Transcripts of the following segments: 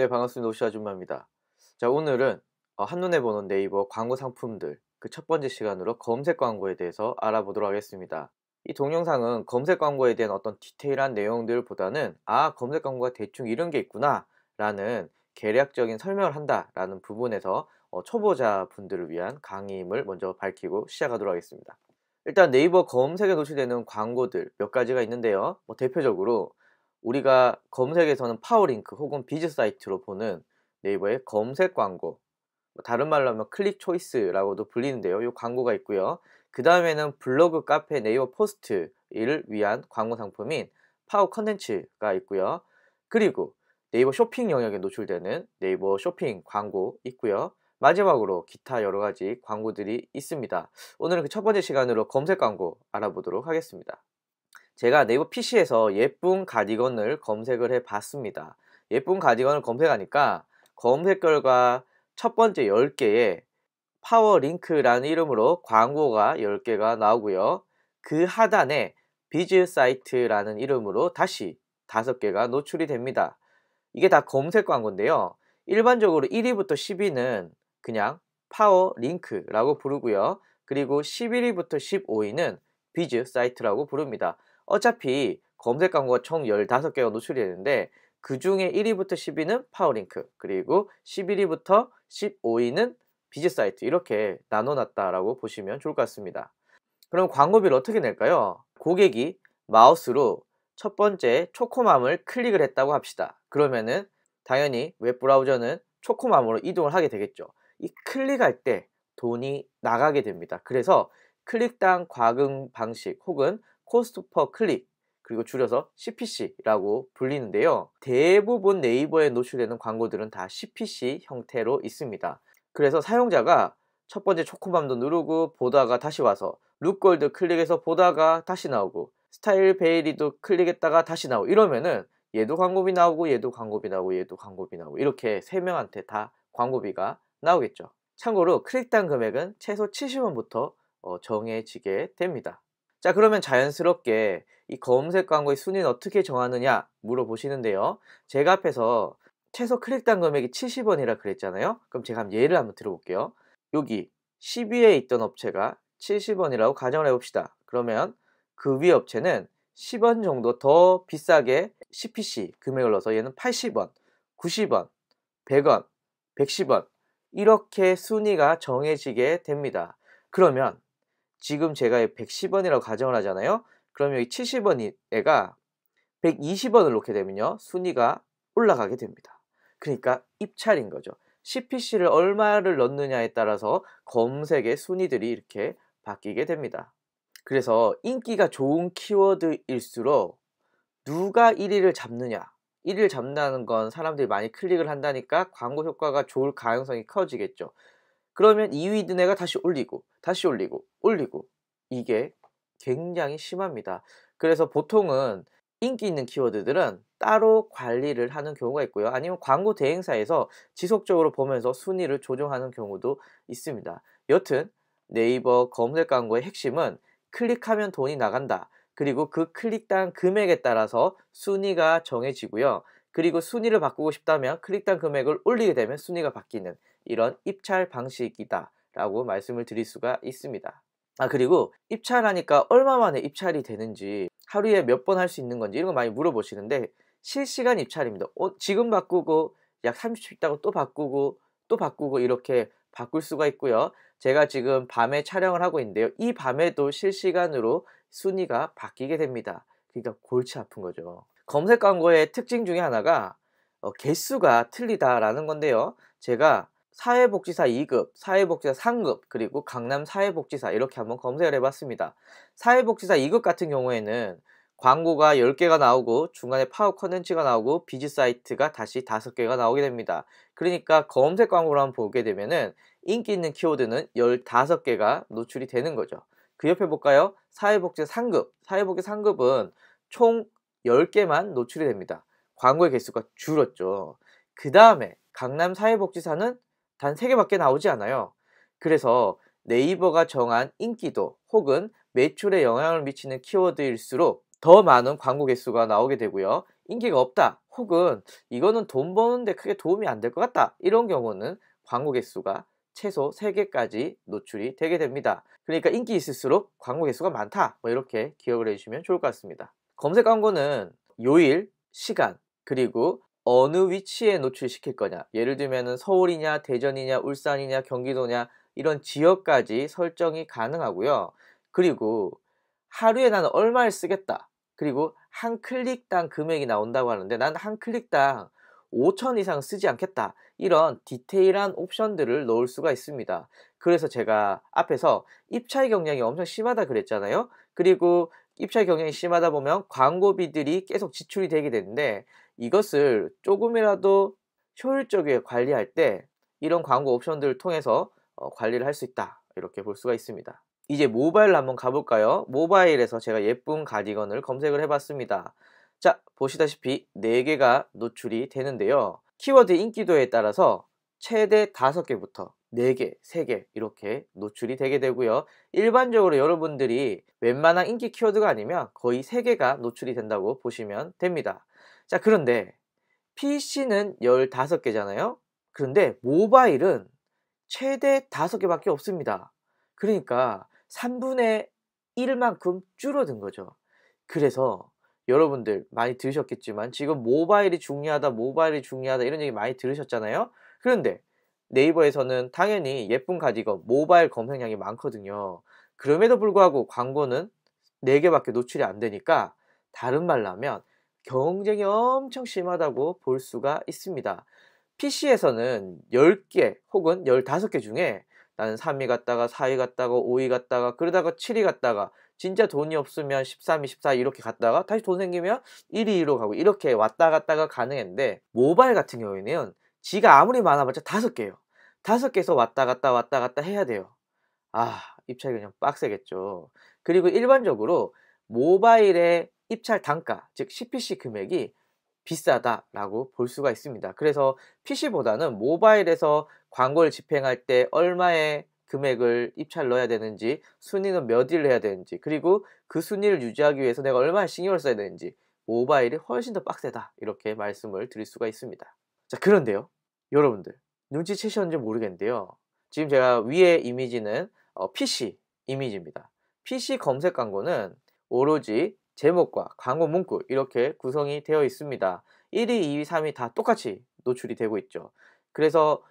네, 반갑습니다. 오시 아줌마입니다. 자, 오늘은 한눈에 보는 네이버 광고 상품들 그 첫 번째 시간으로 검색 광고에 대해서 알아보도록 하겠습니다. 이 동영상은 검색 광고에 대한 어떤 디테일한 내용들보다는 검색 광고가 대충 이런 게 있구나 라는 개략적인 설명을 한다라는 부분에서 초보자 분들을 위한 강의임을 먼저 밝히고 시작하도록 하겠습니다. 일단 네이버 검색에 노출되는 광고들 몇 가지가 있는데요. 대표적으로 우리가 검색에서는 파워링크 혹은 비즈 사이트로 보는 네이버의 검색 광고, 다른 말로 하면 클릭 초이스라고도 불리는데요. 이 광고가 있고요. 그 다음에는 블로그, 카페, 네이버 포스트를 위한 광고 상품인 파워 컨텐츠가 있고요. 그리고 네이버 쇼핑 영역에 노출되는 네이버 쇼핑 광고 있고요. 마지막으로 기타 여러 가지 광고들이 있습니다. 오늘은 그 첫 번째 시간으로 검색 광고 알아보도록 하겠습니다. 제가 네이버 PC에서 예쁜 가디건을 검색을 해 봤습니다. 예쁜 가디건을 검색하니까 검색 결과 첫 번째 10개에 파워링크라는 이름으로 광고가 10개가 나오고요. 그 하단에 비즈 사이트라는 이름으로 다시 5개가 노출이 됩니다. 이게 다 검색 광고인데요. 일반적으로 1위부터 10위는 그냥 파워링크라고 부르고요. 그리고 11위부터 15위는 비즈 사이트라고 부릅니다. 어차피 검색 광고가 총 15개가 노출이 되는데 그 중에 1위부터 10위는 파워링크, 그리고 11위부터 15위는 비즈 사이트, 이렇게 나눠놨다라고 보시면 좋을 것 같습니다. 그럼 광고비를 어떻게 낼까요? 고객이 마우스로 첫 번째 초코맘을 클릭을 했다고 합시다. 그러면은 당연히 웹브라우저는 초코맘으로 이동을 하게 되겠죠. 이 클릭할 때 돈이 나가게 됩니다. 그래서 클릭당 과금 방식 혹은 코스트 퍼 클릭, 그리고 줄여서 CPC라고 불리는데요. 대부분 네이버에 노출되는 광고들은 다 CPC 형태로 있습니다. 그래서 사용자가 첫 번째 초코맘도 누르고 보다가 다시 와서 룩골드 클릭해서 보다가 다시 나오고 스타일 베이리도 클릭했다가 다시 나오고 이러면은 얘도 광고비 나오고 얘도 광고비 나오고 얘도 광고비 나오고 이렇게 3명한테 다 광고비가 나오겠죠. 참고로 클릭당 금액은 최소 70원부터 정해지게 됩니다. 자, 그러면 자연스럽게 이 검색 광고의 순위는 어떻게 정하느냐 물어보시는데요. 제가 앞에서 최소 클릭당 금액이 70원이라 그랬잖아요. 그럼 제가 예를 한번 들어볼게요. 여기 10위에 있던 업체가 70원이라고 가정을 해봅시다. 그러면 그 위 업체는 10원 정도 더 비싸게 CPC 금액을 넣어서 얘는 80원, 90원, 100원, 110원 이렇게 순위가 정해지게 됩니다. 그러면 지금 제가 110원이라고 가정을 하잖아요. 그러면 여기 70원 애가 120원을 놓게 되면요, 순위가 올라가게 됩니다. 그러니까 입찰인 거죠. CPC를 얼마를 넣느냐에 따라서 검색의 순위들이 이렇게 바뀌게 됩니다. 그래서 인기가 좋은 키워드일수록 누가 1위를 잡느냐, 1위를 잡는다는 건 사람들이 많이 클릭을 한다니까 광고 효과가 좋을 가능성이 커지겠죠. 그러면 2위 든 애가 다시 올리고 다시 올리고 이게 굉장히 심합니다. 그래서 보통은 인기 있는 키워드들은 따로 관리를 하는 경우가 있고요. 아니면 광고 대행사에서 지속적으로 보면서 순위를 조정하는 경우도 있습니다. 여튼 네이버 검색 광고의 핵심은 클릭하면 돈이 나간다. 그리고 그 클릭당 금액에 따라서 순위가 정해지고요. 그리고 순위를 바꾸고 싶다면 클릭당 금액을 올리게 되면 순위가 바뀌는 이런 입찰 방식이다 라고 말씀을 드릴 수가 있습니다. 그리고 입찰하니까 얼마 만에 입찰이 되는지, 하루에 몇 번 할 수 있는 건지 이런 거 많이 물어보시는데 실시간 입찰입니다. 지금 바꾸고 약 30초 있다가 또 바꾸고 또 바꾸고 이렇게 바꿀 수가 있고요. 제가 지금 밤에 촬영을 하고 있는데요. 이 밤에도 실시간으로 순위가 바뀌게 됩니다. 그러니까 골치 아픈 거죠. 검색 광고의 특징 중에 하나가 개수가 틀리다라는 건데요. 제가 사회복지사 2급, 사회복지사 3급, 그리고 강남 사회복지사 이렇게 한번 검색을 해봤습니다. 사회복지사 2급 같은 경우에는 광고가 10개가 나오고 중간에 파워 컨텐츠가 나오고 비즈 사이트가 다시 5개가 나오게 됩니다. 그러니까 검색 광고를 한번 보게 되면은 인기 있는 키워드는 15개가 노출이 되는 거죠. 그 옆에 볼까요? 사회복지사 3급. 사회복지사 3급은 총 10개만 노출이 됩니다. 광고의 개수가 줄었죠. 그 다음에 강남 사회복지사는 단 3개밖에 나오지 않아요. 그래서 네이버가 정한 인기도 혹은 매출에 영향을 미치는 키워드일수록 더 많은 광고 개수가 나오게 되고요. 인기가 없다 혹은 이거는 돈 버는데 크게 도움이 안 될 것 같다, 이런 경우는 광고 개수가 최소 3개까지 노출이 되게 됩니다. 그러니까 인기 있을수록 광고 개수가 많다, 뭐 이렇게 기억을 해주시면 좋을 것 같습니다. 검색 광고는 요일, 시간, 그리고 어느 위치에 노출시킬 거냐, 예를 들면 서울이냐 대전이냐 울산이냐 경기도냐 이런 지역까지 설정이 가능하고요. 그리고 하루에 나는 얼마를 쓰겠다, 그리고 한 클릭당 금액이 나온다고 하는데 난 한 클릭당 5천 이상 쓰지 않겠다, 이런 디테일한 옵션들을 넣을 수가 있습니다. 그래서 제가 앞에서 입찰 경쟁이 엄청 심하다 그랬잖아요. 그리고 입찰 경쟁이 심하다 보면 광고비들이 계속 지출이 되게 되는데, 이것을 조금이라도 효율적이게 관리할 때 이런 광고 옵션들을 통해서 관리를 할 수 있다, 이렇게 볼 수가 있습니다. 이제 모바일로 한번 가볼까요? 모바일에서 제가 예쁜 가디건을 검색을 해봤습니다. 자, 보시다시피 4개가 노출이 되는데요. 키워드 인기도에 따라서 최대 5개부터 4개, 3개 이렇게 노출이 되게 되고요. 일반적으로 여러분들이 웬만한 인기 키워드가 아니면 거의 3개가 노출이 된다고 보시면 됩니다. 자, 그런데 PC는 15개잖아요. 그런데 모바일은 최대 5개밖에 없습니다. 그러니까 3분의 1만큼 줄어든 거죠. 그래서 여러분들 많이 들으셨겠지만 지금 모바일이 중요하다, 모바일이 중요하다 이런 얘기 많이 들으셨잖아요. 그런데 네이버에서는 당연히 예쁜 가디건 모바일 검색량이 많거든요. 그럼에도 불구하고 광고는 4개밖에 노출이 안 되니까, 다른 말로 하면 경쟁이 엄청 심하다고 볼 수가 있습니다. PC에서는 10개 혹은 15개 중에 나는 3위 갔다가 4위 갔다가 5위 갔다가 그러다가 7위 갔다가 진짜 돈이 없으면 13위, 14위 이렇게 갔다가 다시 돈 생기면 1위, 2위로 가고 이렇게 왔다 갔다가 가능했는데, 모바일 같은 경우에는 지가 아무리 많아봤자 5개예요. 5개에서 왔다 갔다 해야 돼요. 입찰이 그냥 빡세겠죠. 그리고 일반적으로 모바일의 입찰 단가, 즉 CPC 금액이 비싸다라고 볼 수가 있습니다. 그래서 PC보다는 모바일에서 광고를 집행할 때 얼마의 금액을 입찰 넣어야 되는지, 순위는 몇 위를 해야 되는지, 그리고 그 순위를 유지하기 위해서 내가 얼마나 신경을 써야 되는지 모바일이 훨씬 더 빡세다, 이렇게 말씀을 드릴 수가 있습니다. 자, 그런데요, 여러분들 눈치채셨는지 모르겠는데요, 지금 제가 위에 이미지는 PC 이미지입니다. PC 검색 광고는 오로지 제목과 광고 문구 이렇게 구성이 되어 있습니다. 1위, 2위, 3위 다 똑같이 노출이 되고 있죠. 그래서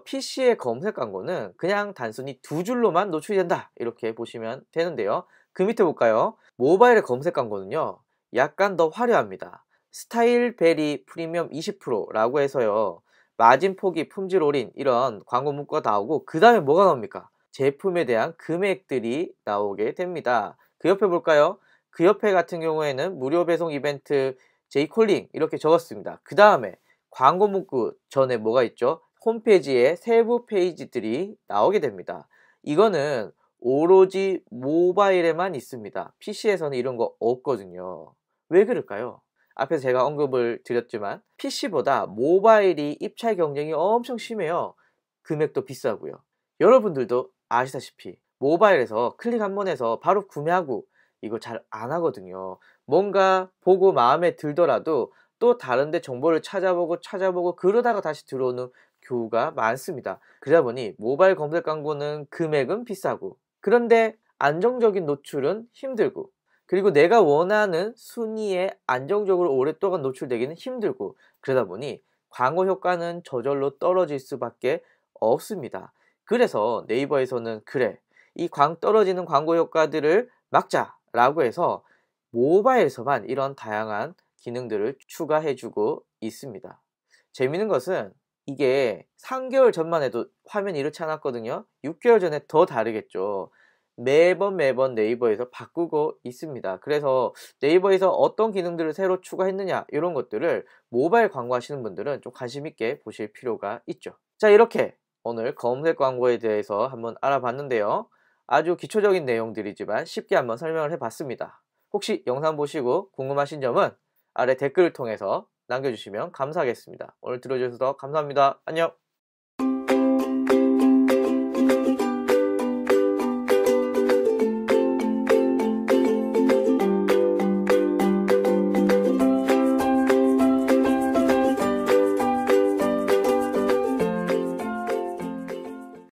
PC의 검색 광고는 그냥 단순히 2줄로만 노출이 된다, 이렇게 보시면 되는데요. 그 밑에 볼까요? 모바일의 검색 광고는요, 약간 더 화려합니다. 스타일 베리 프리미엄 20%라고 해서요, 마진 포기, 품질 올인 이런 광고 문구가 나오고, 그 다음에 뭐가 나옵니까? 제품에 대한 금액들이 나오게 됩니다. 그 옆에 볼까요? 그 옆에 같은 경우에는 무료 배송 이벤트 제이콜링 이렇게 적었습니다. 그 다음에 광고 문구 전에 뭐가 있죠? 홈페이지에 세부 페이지들이 나오게 됩니다. 이거는 오로지 모바일에만 있습니다. PC에서는 이런 거 없거든요. 왜 그럴까요? 앞에서 제가 언급을 드렸지만 PC보다 모바일이 입찰 경쟁이 엄청 심해요. 금액도 비싸고요. 여러분들도 아시다시피 모바일에서 클릭 한 번 해서 바로 구매하고 이거 잘 안 하거든요. 뭔가 보고 마음에 들더라도 또 다른데 정보를 찾아보고 그러다가 다시 들어오는 경우가 많습니다. 그러다 보니 모바일 검색 광고는 금액은 비싸고, 그런데 안정적인 노출은 힘들고, 그리고 내가 원하는 순위에 안정적으로 오랫동안 노출되기는 힘들고, 그러다 보니 광고 효과는 저절로 떨어질 수밖에 없습니다. 그래서 네이버에서는 그래, 이 떨어지는 광고 효과들을 막자라고 해서 모바일에서만 이런 다양한 기능들을 추가해주고 있습니다. 재밌는 것은 이게 3개월 전만 해도 화면이 이렇지 않았거든요. 6개월 전에 더 다르겠죠. 매번 네이버에서 바꾸고 있습니다. 그래서 네이버에서 어떤 기능들을 새로 추가했느냐, 이런 것들을 모바일 광고 하시는 분들은 좀 관심 있게 보실 필요가 있죠. 자, 이렇게 오늘 검색 광고에 대해서 한번 알아봤는데요. 아주 기초적인 내용들이지만 쉽게 한번 설명을 해봤습니다. 혹시 영상 보시고 궁금하신 점은 아래 댓글을 통해서 남겨주시면 감사하겠습니다. 오늘 들어주셔서 감사합니다. 안녕.